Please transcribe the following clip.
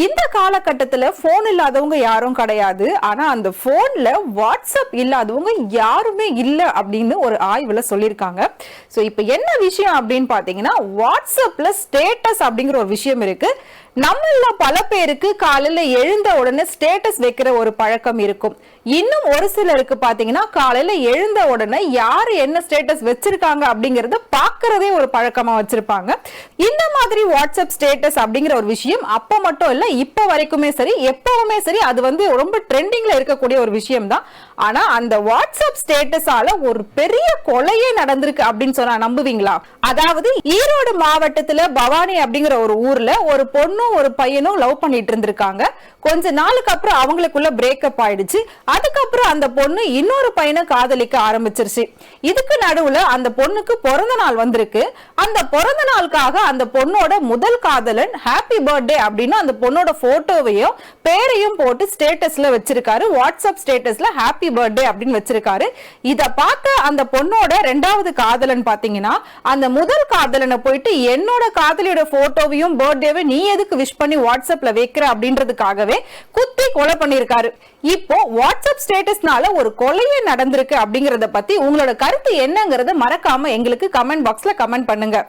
இந்த காலகட்டத்துல போன் இல்லாதவங்க யாரும் கிடையாது. ஆனா அந்த போன்ல வாட்ஸ்அப் இல்லாதவங்க யாருமே இல்ல அப்படின்னு ஒரு ஆய்வுல சொல்லியிருக்காங்க. சோ இப்ப என்ன விஷயம் அப்படின்னு பாத்தீங்கன்னா, வாட்ஸ்அப்ல ஸ்டேட்டஸ் அப்படிங்கிற ஒரு விஷயம் இருக்கு. நம்மள பல பேருக்கு காலையில எழுந்த உடனே ஸ்டேட்டஸ் வைக்கிற ஒரு பழக்கம் இருக்கும். இன்னும் ஒரு சிலருக்கு பாத்தீங்கன்னா, காலையில எழுந்த உடனே யாரு என்ன ஸ்டேட்டஸ் வச்சிருக்காங்க அப்படிங்கறத பாக்குறதே ஒரு பழக்கமா வச்சிருப்பாங்க. இந்த மாதிரி வாட்ஸ்அப் ஸ்டேட்டஸ் அப்படிங்கிற ஒரு விஷயம் அப்ப மட்டும் இல்ல, இப்ப வரைக்குமே சரி, எப்பவுமே சரி, அது ரொம்ப ட்ரெண்டிங்ல இருக்கக்கூடிய ஒரு விஷயம் தான். ஆனா அந்த வாட்ஸ்அப் ஸ்டேட்டஸால ஒரு பெரிய கொலையே நடந்திருக்கு அப்படின்னு சொன்னா நம்புவீங்களா? அதாவது ஈரோடு மாவட்டத்துல பவானி அப்படிங்கிற ஒரு ஊர்ல ஒரு பொண்ணும் ஒரு பையனும் லவ் பண்ணிட்டு இருந்திருக்காங்க. கொஞ்ச நாளுக்கு அப்புறம் அவங்களுக்குள்ள பிரேக்கப் ஆயிடுச்சு. அதுக்கப்புறம் அந்த பொண்ணு இன்னொரு பையனை காதலிக்க ஆரம்பிச்சிருச்சு. இதுக்கு நடுவுல அந்த பொண்ணுக்கு பிறந்த நாள் வந்திருக்கு. அந்த பிறந்த நாளுக்காக அந்த பொண்ணோட முதல் காதலன் ஹாப்பி பர்த்டே அப்படின்னு அந்த பொண்ணோட போட்டோவையும் பேரையும் போட்டு ஸ்டேட்டஸ்ல வச்சிருக்காரு. வாட்ஸ்அப் ஸ்டேட்டஸ்ல ஹாப்பி பர்த்டே அப்படின்னு வச்சிருக்காரு. இத பார்த்த அந்த பொண்ணோட இரண்டாவது காதலன் பாத்தீங்கன்னா, அந்த முதல் காதலனை போயிட்டு என்னோட காதலியோட போட்டோவையும் பர்த்டேவையும் நீ எதுக்கு விஷ் பண்ணி வாட்ஸ்அப்ல வைக்கிற அப்படின்றதுக்காகவே குத்தி கொலை பண்ணிருக்காரு. இப்போ வாட்ஸ்அப் ஸ்டேட்டஸ்னால ஒரு கொலையே நடந்திருக்கு அப்படிங்கறத பத்தி உங்களோட கருத்து என்னங்கறத மறக்காம எங்களுக்கு கமெண்ட் பாக்ஸ்ல கமெண்ட் பண்ணுங்க.